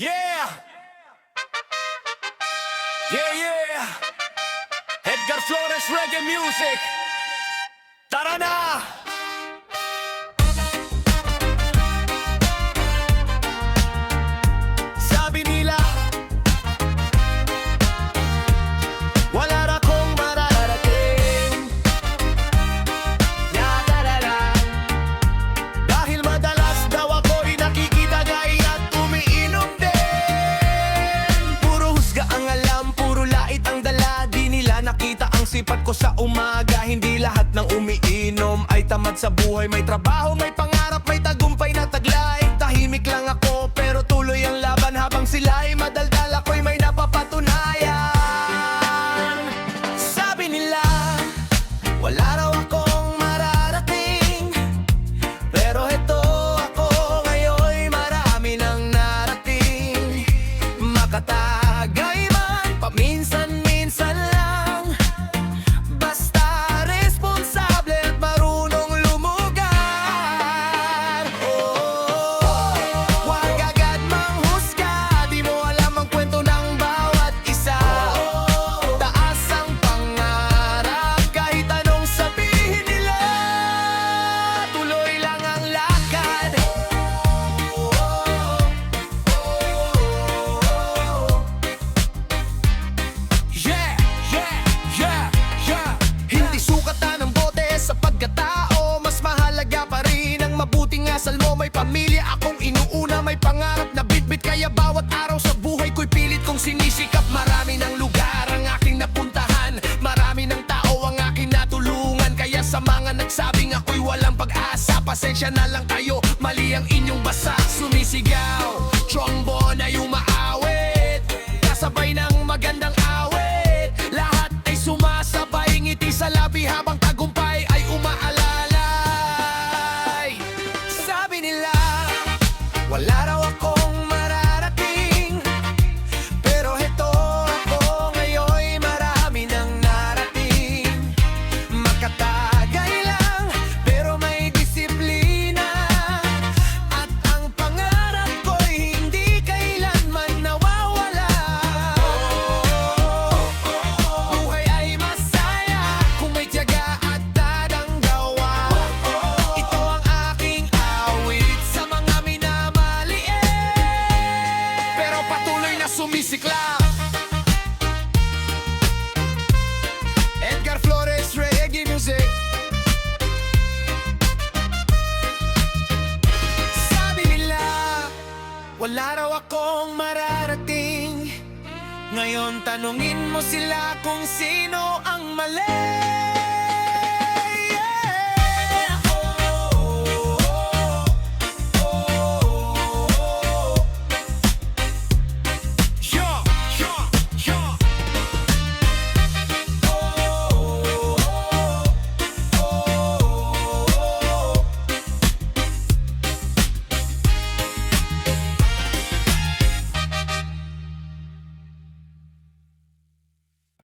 Yeah! Yeah, yeah! Edgar Flores Reggae Music! Tara na! Sabi nila wala na akong mararating. Yadadada. Dahil madalas daw ako'y nakikitagay at umiinom din. Puro husga ang alam, puro lait ang dala. Di nila nakita ang sipat ko sa umaga. Hindi lahat ng umiinom ay tamad sa buhay. May trabaho, may pangarap, may tagumpay na taglay. Tahimik lang ako pero tuloy ang laban. Habang sila'y madaldal, ako'y may napapatunayan. Sabi nila wala raw akong mararating, pero heto ako ngayon'y marami nang narating. Makatagay man, paminsan-minsan lang. Basta responsable at marunong lumugar. Oh, huwag agad manghusga. Di mo alam ang kwento ng bawat isa. Taas ang pangarap kahit anong sabihin nila. Tuloy lang ang lakad. Yeah, yeah, yeah, yeah. Hindi sukatan ng bote sa pagkatao. Mas mahalaga pa rin ang mabuting asal mo. May pamilya akong inuuna, may pangarap na bitbit. Kaya bawat araw sa buhay ko'y pilit kong sinisikap. Marami ng lugar ang aking napuntahan, marami ng tao ang aking natulungan. Kaya sa mga nagsabing ako'y walang pag-asa, pasensya na lang kayo, mali ang inyong basa. Sumisigaw, trombone ay umaawit, kasabay ng magandang awit. Lahat ay sumasabay, ngiti sa labi habang tagumpay ay umaalalay. Sabi nila wala raw akong mararating, pero heto ako ngayon'y marami nang narating. Makatagay lang, pero may disiplina. At ang pangarap ko'y hindi kailanman nawawala. Buhay ay masaya kung may tiyaga at dadanggawa. Ito ang aking awit sa mga minamaliit, pero patuloy na sumisiklab. Edgar Flores Reggae Music. Sabi nila wala raw akong mararating, ngayon tanungin mo sila kung sino ang mali.